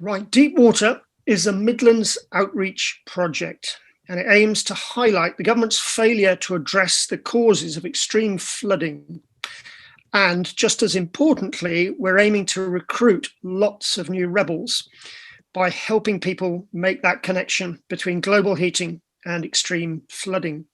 Right, Deepwater is a Midlands outreach project, and it aims to highlight the government's failure to address the causes of extreme flooding. And just as importantly, we're aiming to recruit lots of new rebels by helping people make that connection between global heating and extreme flooding.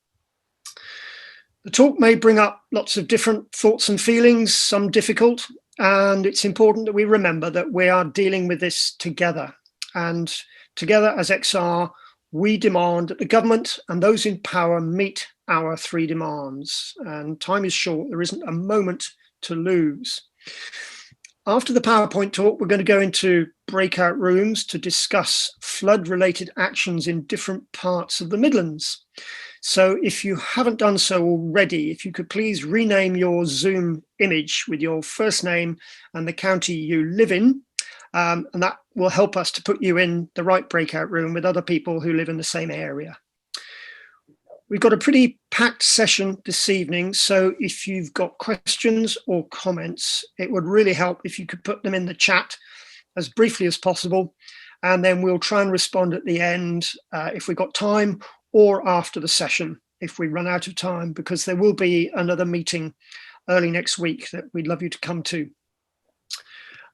The talk may bring up lots of different thoughts and feelings, some difficult, and it's important that we remember that we are dealing with this together. And together as XR, we demand that the government and those in power meet our three demands. And time is short, there isn't a moment to lose. After the PowerPoint talk, we're going to go into breakout rooms to discuss flood-related actions in different parts of the Midlands. So if you haven't done so already, if you could please rename your Zoom image with your first name and the county you live in, and that will help us to put you in the right breakout room with other people who live in the same area. We've got a pretty packed session this evening, so if you've got questions or comments, it would really help if you could put them in the chat as briefly as possible, and then we'll try and respond at the end if we've got time, or after the session if we run out of time, because there will be another meeting early next week that we'd love you to come to.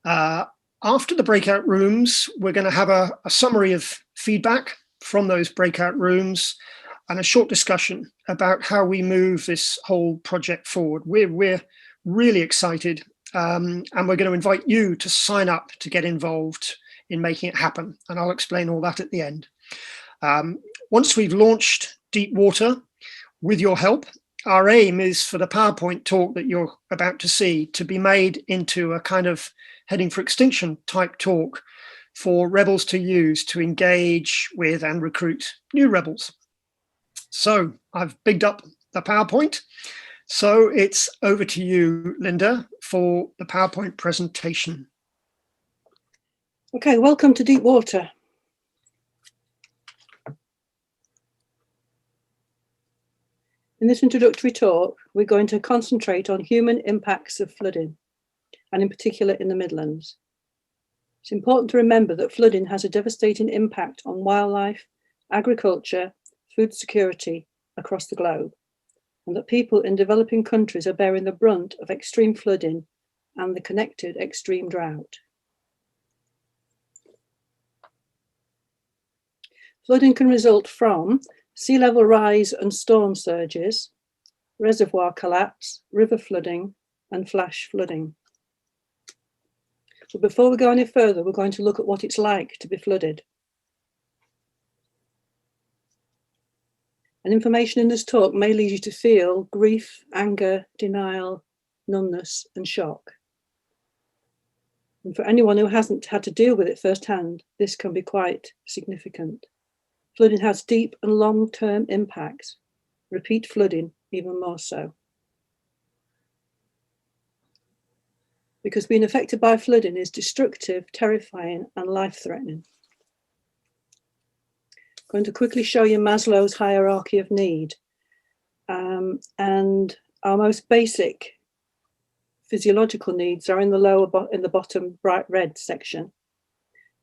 After the breakout rooms, we're going to have a summary of feedback from those breakout rooms and a short discussion about how we move this whole project forward. We're really excited, and we're going to invite you to sign up to get involved in making it happen. And I'll explain all that at the end. Once we've launched Deepwater, with your help, our aim is for the PowerPoint talk that you're about to see to be made into a kind of heading for extinction type talk for rebels to use to engage with and recruit new rebels. So I've bigged up the PowerPoint. So it's over to you, Linda, for the PowerPoint presentation. Okay, welcome to Deepwater. In this introductory talk, we're going to concentrate on human impacts of flooding, and in particular in the Midlands. It's important to remember that flooding has a devastating impact on wildlife, agriculture, food security across the globe, and that people in developing countries are bearing the brunt of extreme flooding and the connected extreme drought. Flooding can result from sea level rise and storm surges, reservoir collapse, river flooding, and flash flooding. But before we go any further, we're going to look at what it's like to be flooded. And information in this talk may lead you to feel grief, anger, denial, numbness, and shock. And for anyone who hasn't had to deal with it firsthand, this can be quite significant. Flooding has deep and long-term impacts. Repeat flooding even more so. Because being affected by flooding is destructive, terrifying, and life-threatening. I'm going to quickly show you Maslow's hierarchy of need. And our most basic physiological needs are in the bottom bright red section.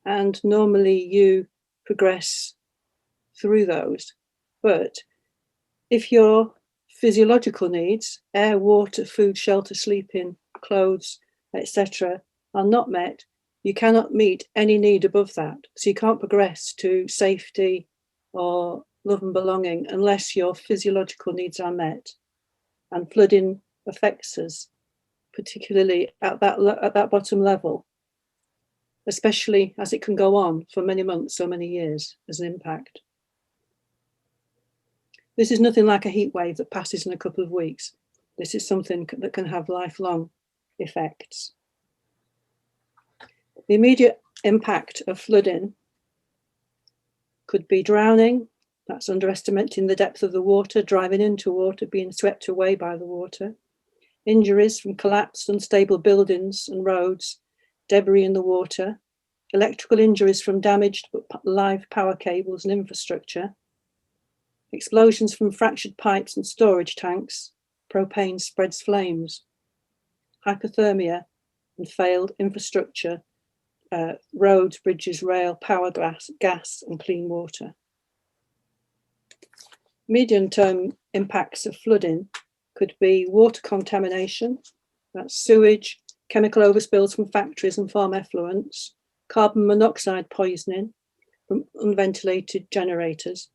And normally you progress through those. But if your physiological needs, air, water, food, shelter, sleeping, clothes, etc., are not met, you cannot meet any need above that. So you can't progress to safety or love and belonging unless your physiological needs are met. And flooding affects us, particularly at that bottom level, especially as it can go on for many months or many years as an impact. This is nothing like a heat wave that passes in a couple of weeks. This is something that can have lifelong effects. The immediate impact of flooding could be drowning. That's underestimating the depth of the water, driving into water, being swept away by the water. Injuries from collapsed, unstable buildings and roads, debris in the water. Electrical injuries from damaged live power cables and infrastructure. Explosions from fractured pipes and storage tanks. Propane spreads flames. Hypothermia and failed infrastructure roads, bridges, rail, power, gas and clean water. Medium-term impacts of flooding could be water contamination, that's sewage, chemical overspills from factories and farm effluents, carbon monoxide poisoning from unventilated generators.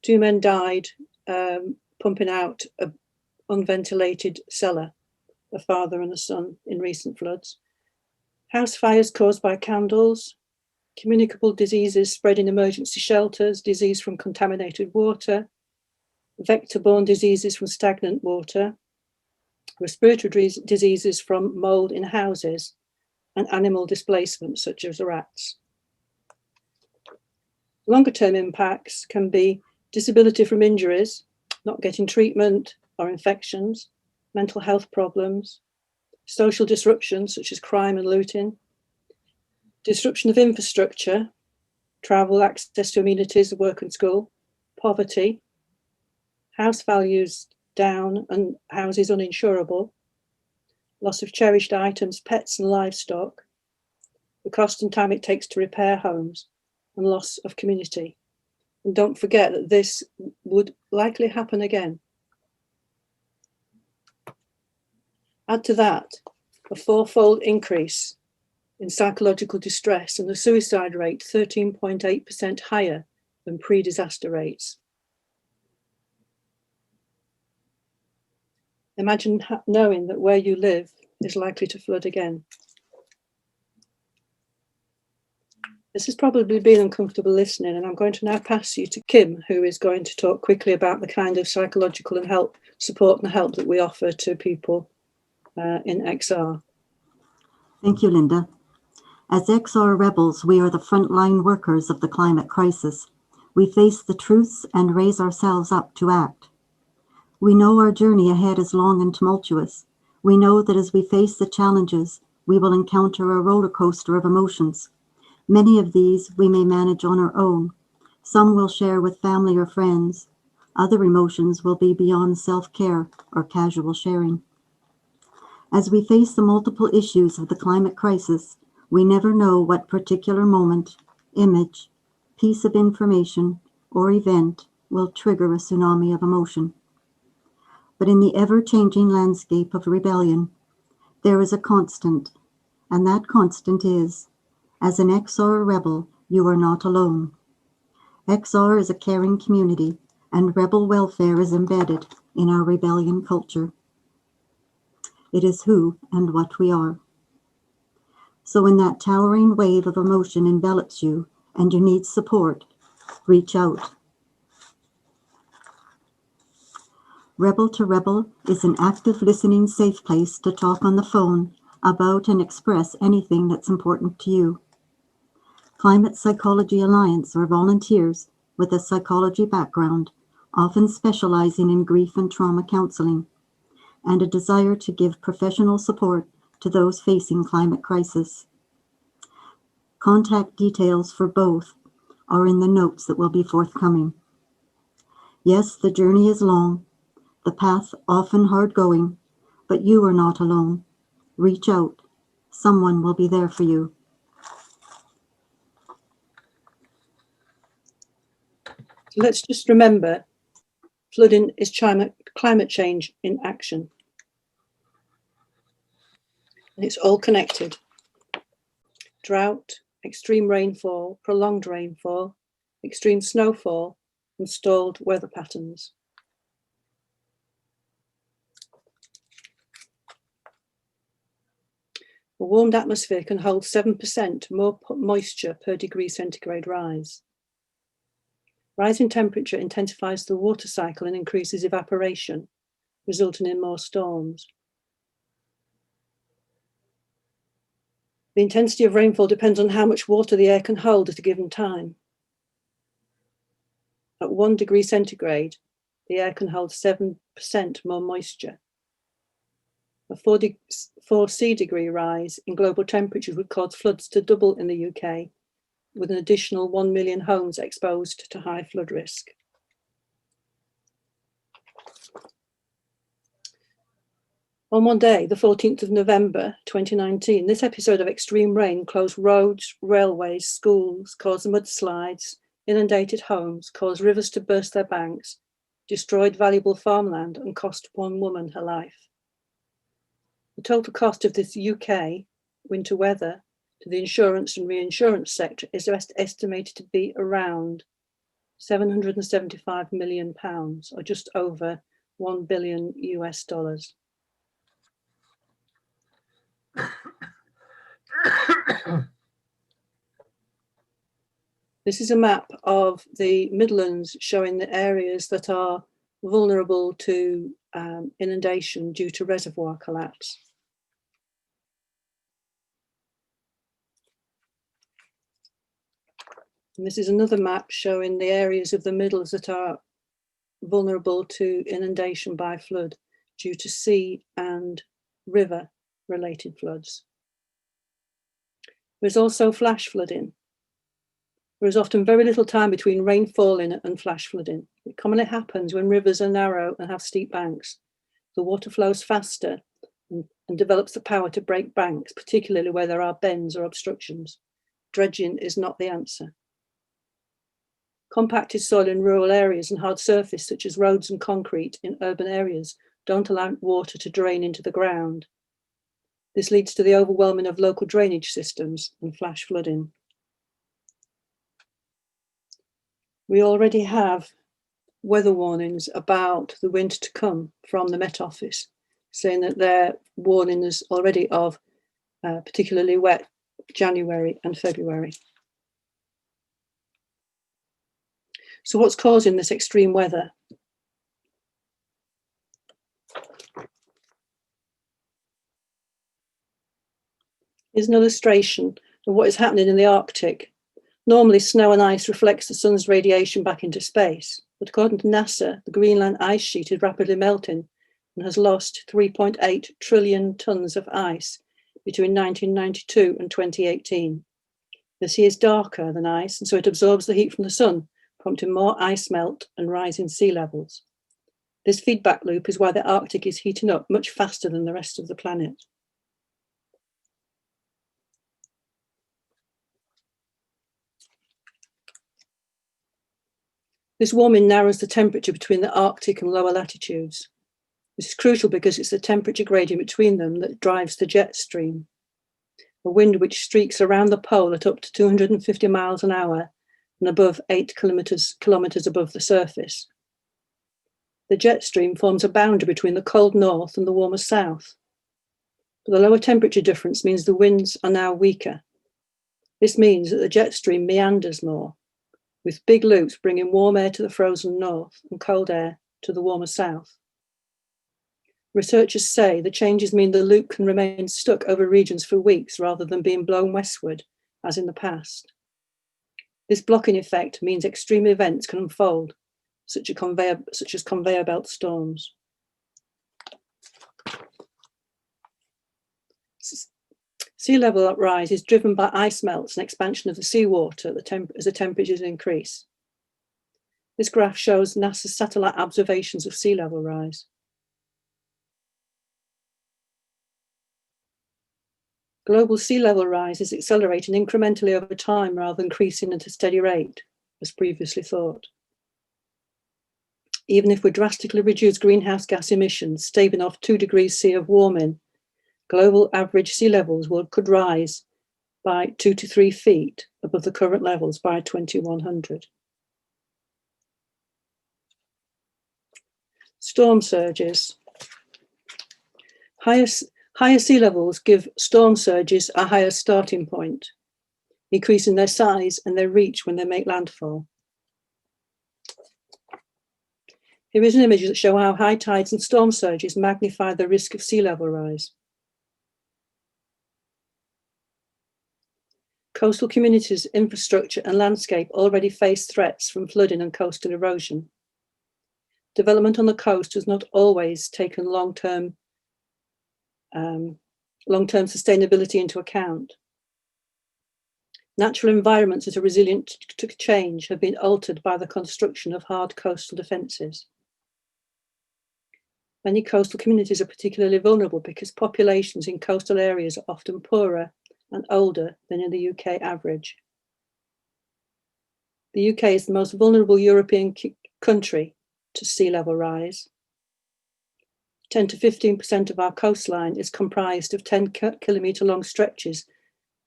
2 men died pumping out an unventilated cellar, a father and a son, in recent floods. House fires caused by candles, communicable diseases spread in emergency shelters, disease from contaminated water, vector-borne diseases from stagnant water, respiratory diseases from mold in houses, and animal displacement such as rats. Longer-term impacts can be disability from injuries, not getting treatment or infections, mental health problems, social disruptions such as crime and looting, disruption of infrastructure, travel, access to amenities, work and school, poverty, house values down and houses uninsurable, loss of cherished items, pets and livestock, the cost and time it takes to repair homes, and loss of community. And don't forget that this would likely happen again. Add to that a 4-fold increase in psychological distress and the suicide rate 13.8% higher than pre-disaster rates. Imagine knowing that where you live is likely to flood again. This has probably been uncomfortable listening, and I'm going to now pass you to Kim, who is going to talk quickly about the kind of psychological and support and help that we offer to people in XR. Thank you, Linda. As XR rebels, we are the frontline workers of the climate crisis. We face the truths and raise ourselves up to act. We know our journey ahead is long and tumultuous. We know that as we face the challenges, we will encounter a roller coaster of emotions. Many of these we may manage on our own. Some we'll share with family or friends. Other emotions will be beyond self-care or casual sharing. As we face the multiple issues of the climate crisis, we never know what particular moment, image, piece of information, or event will trigger a tsunami of emotion. But in the ever-changing landscape of rebellion, there is a constant, and that constant is, as an XR rebel, you are not alone. XR is a caring community, and rebel welfare is embedded in our rebellion culture. It is who and what we are. So when that towering wave of emotion envelops you and you need support, reach out. Rebel to Rebel is an active listening safe place to talk on the phone about and express anything that's important to you. Climate Psychology Alliance are volunteers with a psychology background, often specializing in grief and trauma counseling, and a desire to give professional support to those facing climate crisis. Contact details for both are in the notes that will be forthcoming. Yes, the journey is long, the path often hard going, but you are not alone. Reach out. Someone will be there for you. Let's just remember, flooding is climate change in action. And it's all connected. Drought, extreme rainfall, prolonged rainfall, extreme snowfall, and stalled weather patterns. A warmed atmosphere can hold 7% more moisture per degree centigrade rise. Rising temperature intensifies the water cycle and increases evaporation, resulting in more storms. The intensity of rainfall depends on how much water the air can hold at a given time. At 1 degree centigrade, the air can hold 7% more moisture. A 4 C degree rise in global temperatures would cause floods to double in the UK, with an additional 1 million homes exposed to high flood risk. On one day, the 14th of November 2019, this episode of extreme rain closed roads, railways, schools, caused mudslides, inundated homes, caused rivers to burst their banks, destroyed valuable farmland, and cost one woman her life. The total cost of this UK winter weather to the insurance and reinsurance sector is estimated to be around £775 million, or just over $1 billion US. This is a map of the Midlands showing the areas that are vulnerable to inundation due to reservoir collapse. And this is another map showing the areas of the Midlands that are vulnerable to inundation by flood due to sea and river related floods. There's also flash flooding. There is often very little time between rain falling and flash flooding. It commonly happens when rivers are narrow and have steep banks. The water flows faster and develops the power to break banks, particularly where there are bends or obstructions. Dredging is not the answer. Compacted soil in rural areas and hard surface, such as roads and concrete in urban areas, don't allow water to drain into the ground. This leads to the overwhelming of local drainage systems and flash flooding. We already have weather warnings about the winter to come from the Met Office, saying that they're warning us already of particularly wet January and February. So what's causing this extreme weather? Here's an illustration of what is happening in the Arctic. Normally, snow and ice reflects the sun's radiation back into space, but according to NASA, the Greenland ice sheet is rapidly melting and has lost 3.8 trillion tons of ice between 1992 and 2018. The sea is darker than ice, and so it absorbs the heat from the sun, prompting more ice melt and rising sea levels. This feedback loop is why the Arctic is heating up much faster than the rest of the planet. This warming narrows the temperature between the Arctic and lower latitudes. This is crucial because it's the temperature gradient between them that drives the jet stream, a wind which streaks around the pole at up to 250 miles an hour and above 8 kilometers above the surface. The jet stream forms a boundary between the cold north and the warmer south. But the lower temperature difference means the winds are now weaker. This means that the jet stream meanders more, with big loops bringing warm air to the frozen north and cold air to the warmer south. Researchers say the changes mean the loop can remain stuck over regions for weeks rather than being blown westward, as in the past. This blocking effect means extreme events can unfold, such as conveyor belt storms. Sea level rise is driven by ice melts and expansion of the seawater as the temperatures increase. This graph shows NASA's satellite observations of sea level rise. Global sea level rise is accelerating incrementally over time rather than increasing at a steady rate, as previously thought. Even if we drastically reduce greenhouse gas emissions, staving off 2 degrees C of warming, global average sea levels could rise by 2 to 3 feet above the current levels by 2100. Storm surges. Higher sea levels give storm surges a higher starting point, increasing their size and their reach when they make landfall. Here is an image that shows how high tides and storm surges magnify the risk of sea level rise. Coastal communities, infrastructure and landscape already face threats from flooding and coastal erosion. Development on the coast has not always taken long-term sustainability into account. Natural environments that are resilient to change have been altered by the construction of hard coastal defences. Many coastal communities are particularly vulnerable because populations in coastal areas are often poorer and older than in the UK average. The UK is the most vulnerable European country to sea level rise. 10 to 15% of our coastline is comprised of 10-kilometre long stretches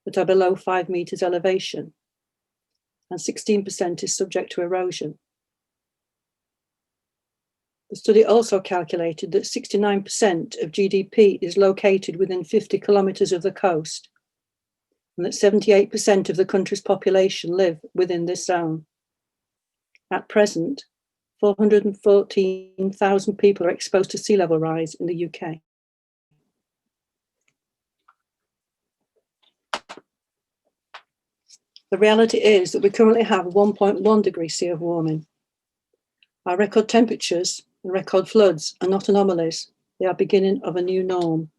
that are below 5 metres elevation, and 16% is subject to erosion. The study also calculated that 69% of GDP is located within 50 kilometres of the coast, and that 78% of the country's population live within this zone. At present, 414,000 people are exposed to sea level rise in the UK. The reality is that we currently have 1.1 degrees C of warming. Our record temperatures and record floods are not anomalies. They are beginning of a new norm.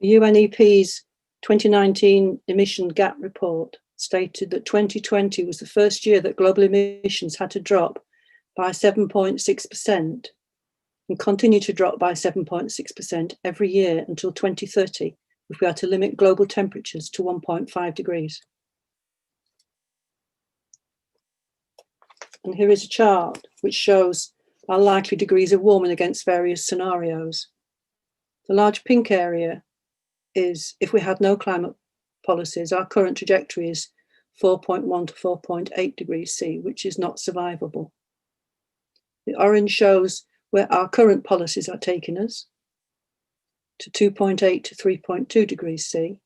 The UNEP's 2019 emission gap report stated that 2020 was the first year that global emissions had to drop by 7.6% and continue to drop by 7.6% every year until 2030 if we are to limit global temperatures to 1.5 degrees. And here is a chart which shows our likely degrees of warming against various scenarios. The large pink area is if we had no climate policies, our current trajectory is 4.1 to 4.8 degrees C, which is not survivable. The orange shows where our current policies are taking us, to 2.8 to 3.2 degrees C.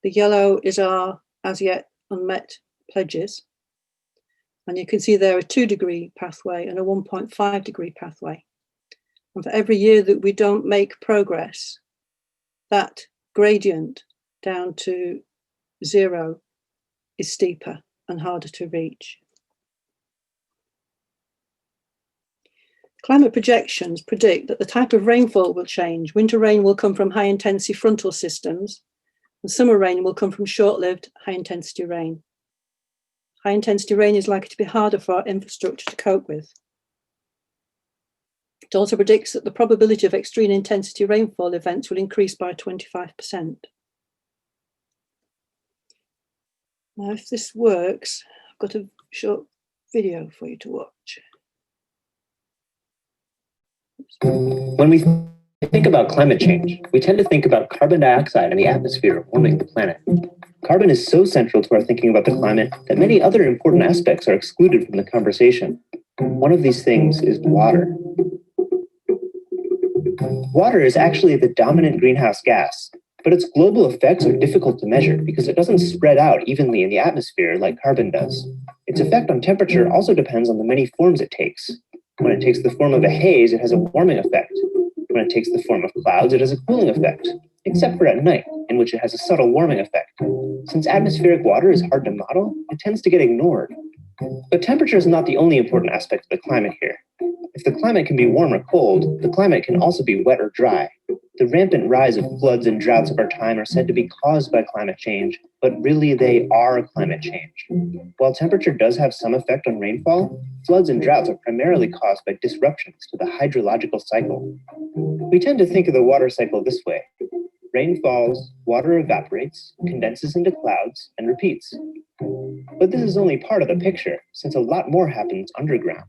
The yellow is our as yet unmet pledges. And you can see there a 2-degree pathway and a 1.5 degree pathway. And for every year that we don't make progress, that gradient down to 0 is steeper and harder to reach. Climate projections predict that the type of rainfall will change. Winter rain will come from high-intensity frontal systems, and summer rain will come from short-lived high-intensity rain. High-intensity rain is likely to be harder for our infrastructure to cope with. It also predicts that the probability of extreme intensity rainfall events will increase by 25%. Now, if this works, I've got a short video for you to watch. When we think about climate change, we tend to think about carbon dioxide in the atmosphere warming the planet. Carbon is so central to our thinking about the climate that many other important aspects are excluded from the conversation. One of these things is water. Water is actually the dominant greenhouse gas, but its global effects are difficult to measure because it doesn't spread out evenly in the atmosphere like carbon does. Its effect on temperature also depends on the many forms it takes. When it takes the form of a haze, it has a warming effect. When it takes the form of clouds, it has a cooling effect, except for at night, in which it has a subtle warming effect. Since atmospheric water is hard to model, it tends to get ignored. But temperature is not the only important aspect of the climate here. If the climate can be warm or cold, the climate can also be wet or dry. The rampant rise of floods and droughts of our time are said to be caused by climate change, but really they are climate change. While temperature does have some effect on rainfall, floods and droughts are primarily caused by disruptions to the hydrological cycle. We tend to think of the water cycle this way. Rain falls, water evaporates, condenses into clouds, and repeats. But this is only part of the picture, since a lot more happens underground.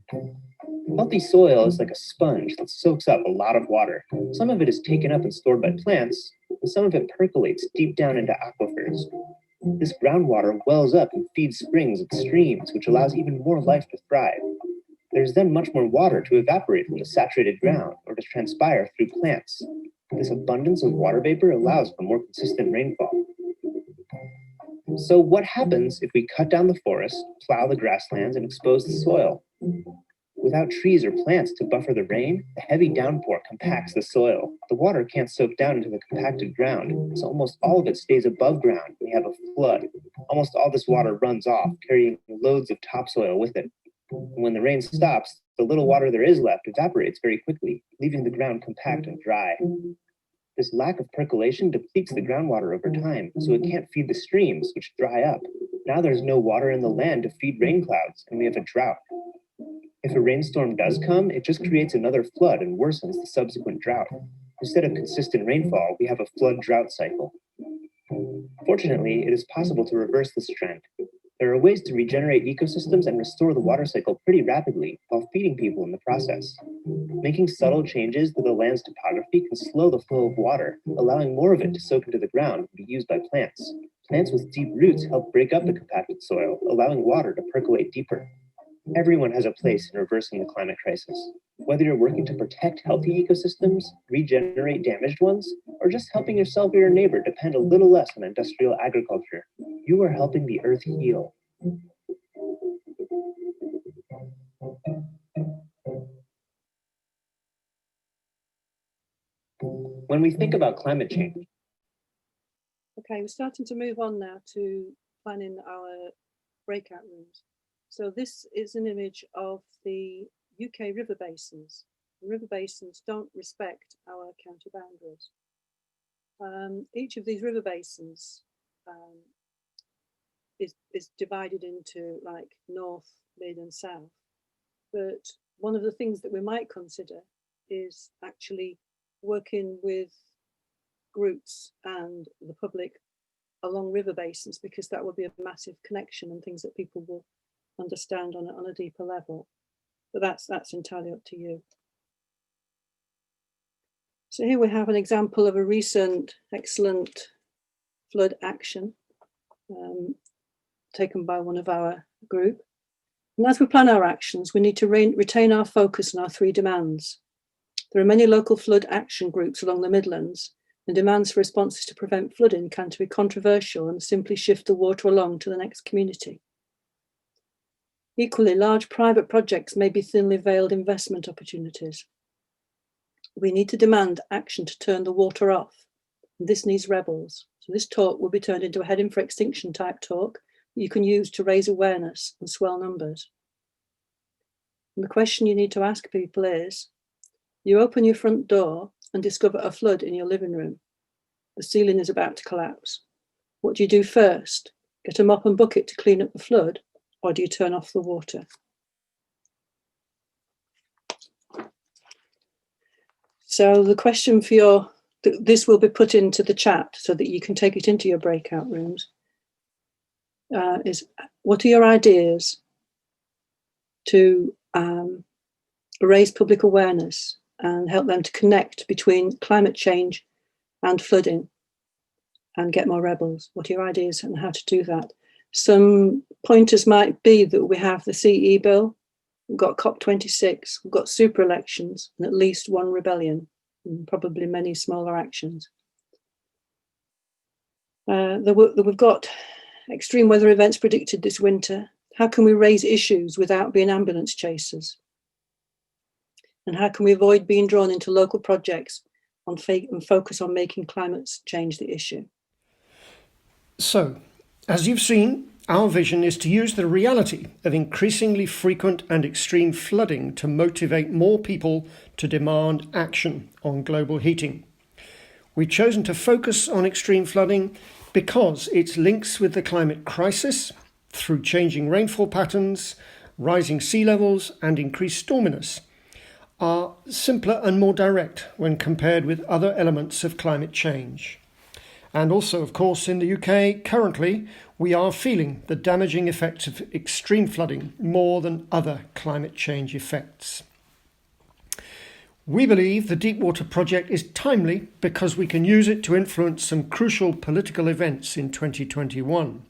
Healthy soil is like a sponge that soaks up a lot of water. Some of it is taken up and stored by plants, and some of it percolates deep down into aquifers. This groundwater wells up and feeds springs and streams, which allows even more life to thrive. There's then much more water to evaporate from the saturated ground or to transpire through plants. This abundance of water vapor allows for more consistent rainfall. So what happens if we cut down the forest, plow the grasslands, and expose the soil? Without trees or plants to buffer the rain, the heavy downpour compacts the soil. The water can't soak down into the compacted ground, so almost all of it stays above ground when we have a flood. Almost all this water runs off, carrying loads of topsoil with it. And when the rain stops, the little water there is left evaporates very quickly, leaving the ground compact and dry. This lack of percolation depletes the groundwater over time, so it can't feed the streams, which dry up. Now there's no water in the land to feed rain clouds, and we have a drought. If a rainstorm does come, it just creates another flood and worsens the subsequent drought. Instead of consistent rainfall, we have a flood-drought cycle. Fortunately, it is possible to reverse this trend. There are ways to regenerate ecosystems and restore the water cycle pretty rapidly while feeding people in the process. Making subtle changes to the land's topography can slow the flow of water, allowing more of it to soak into the ground and be used by plants. Plants with deep roots help break up the compacted soil, allowing water to percolate deeper. Everyone has a place in reversing the climate crisis. Whether you're working to protect healthy ecosystems, regenerate damaged ones, or just helping yourself or your neighbor depend a little less on industrial agriculture, you are helping the earth heal. When we think about climate change, Okay, we're starting to move on now to planning our breakout rooms. So this is an image of the UK river basins. The river basins don't respect our county boundaries. Each of these river basins is divided into like north, mid and south. But one of the things that we might consider is actually working with groups and the public along river basins, because that will be a massive connection and things that people will understand on a deeper level. But that's entirely up to you. So here we have an example of a recent excellent flood action taken by one of our group. And as we plan our actions, we need to retain our focus on our three demands. There are many local flood action groups along the Midlands, and demands for responses to prevent flooding can be controversial and simply shift the water along to the next community. Equally, large private projects may be thinly veiled investment opportunities. We need to demand action to turn the water off, and this needs rebels. So this talk will be turned into a heading for extinction type talk that you can use to raise awareness and swell numbers. And the question you need to ask people is, you open your front door and discover a flood in your living room. The ceiling is about to collapse. What do you do first? Get a mop and bucket to clean up the flood, or do you turn off the water? So the question for this will be put into the chat so that you can take it into your breakout rooms, is what are your ideas to raise public awareness and help them to connect between climate change and flooding and get more rebels? What are your ideas on how to do that? Some pointers might be that we have the CE bill, we've got COP26, we've got super elections, and at least one rebellion, and probably many smaller actions. We've got extreme weather events predicted this winter. How can we raise issues without being ambulance chasers? And how can we avoid being drawn into local projects and focus on making climate change the issue? So, as you've seen, our vision is to use the reality of increasingly frequent and extreme flooding to motivate more people to demand action on global heating. We've chosen to focus on extreme flooding because its links with the climate crisis through changing rainfall patterns, rising sea levels and increased storminess are simpler and more direct when compared with other elements of climate change. And also, of course, in the UK, currently, we are feeling the damaging effects of extreme flooding more than other climate change effects. We believe the Deepwater project is timely because we can use it to influence some crucial political events in 2021.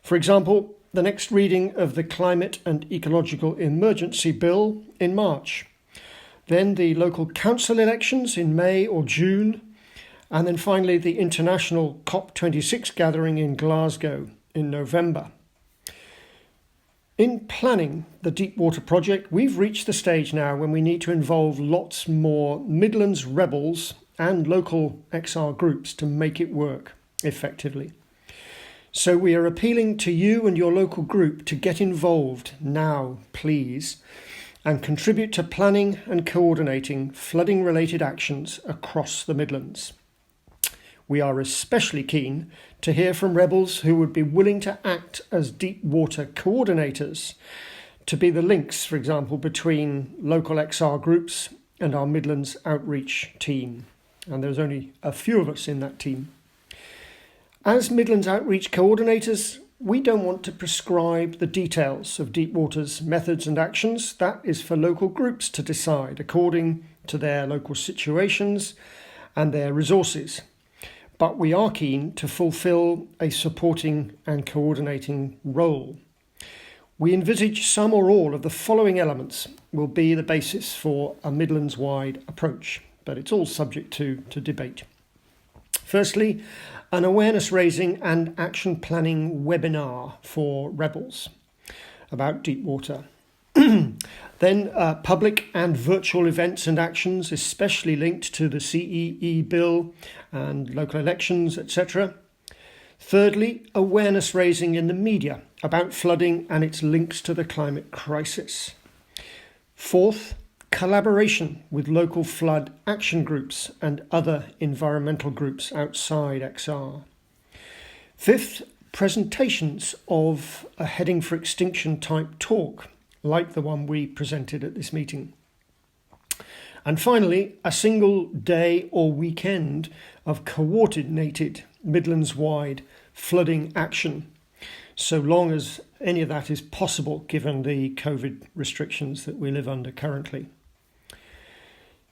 For example, the next reading of the Climate and Ecological Emergency Bill in March. Then the local council elections in May or June, and then finally the international COP26 gathering in Glasgow in November. In planning the Deepwater project, we've reached the stage now when we need to involve lots more Midlands rebels and local XR groups to make it work effectively. So we are appealing to you and your local group to get involved now, please, and contribute to planning and coordinating flooding-related actions across the Midlands. we are especially keen to hear from rebels who would be willing to act as deep water coordinators, to be the links, for example, between local XR groups and our Midlands outreach team. And there's only a few of us in that team. As Midlands outreach coordinators, we don't want to prescribe the details of deep water's methods and actions. That is for local groups to decide according to their local situations and their resources. But we are keen to fulfil a supporting and coordinating role. We envisage some or all of the following elements will be the basis for a Midlands-wide approach, but it's all subject to debate. Firstly, an awareness raising and action planning webinar for rebels about deep water. Then public and virtual events and actions, especially linked to the CEE bill and local elections, etc. Thirdly, awareness raising in the media about flooding and its links to the climate crisis. Fourth, collaboration with local flood action groups and other environmental groups outside XR. Fifth, presentations of a heading for extinction type talk, like the one we presented at this meeting. And finally, a single day or weekend of coordinated Midlands-wide flooding action, so long as any of that is possible given the COVID restrictions that we live under currently.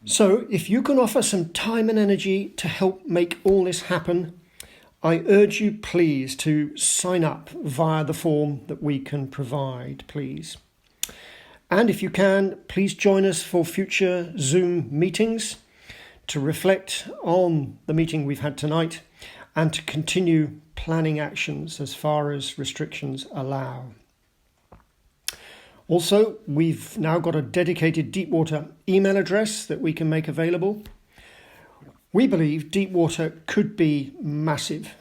So if you can offer some time and energy to help make all this happen, I urge you please to sign up via the form that we can provide, please. And if you can, please join us for future Zoom meetings to reflect on the meeting we've had tonight and to continue planning actions as far as restrictions allow. Also, we've now got a dedicated Deepwater email address that we can make available. We believe Deepwater could be massive,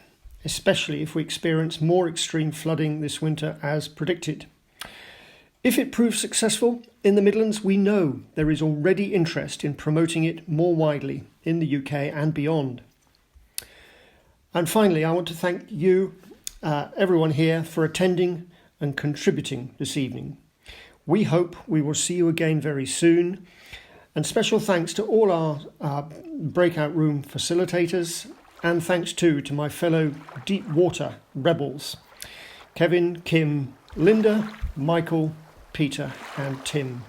especially if we experience more extreme flooding this winter as predicted. If it proves successful in the Midlands, we know there is already interest in promoting it more widely in the UK and beyond. And finally, I want to thank you, everyone here, for attending and contributing this evening. We hope we will see you again very soon. And special thanks to all our breakout room facilitators, and thanks too to my fellow deep water rebels, Kevin, Kim, Linda, Michael, Peter and Tim,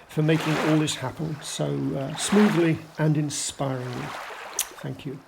for making all this happen so smoothly and inspiringly. Thank you.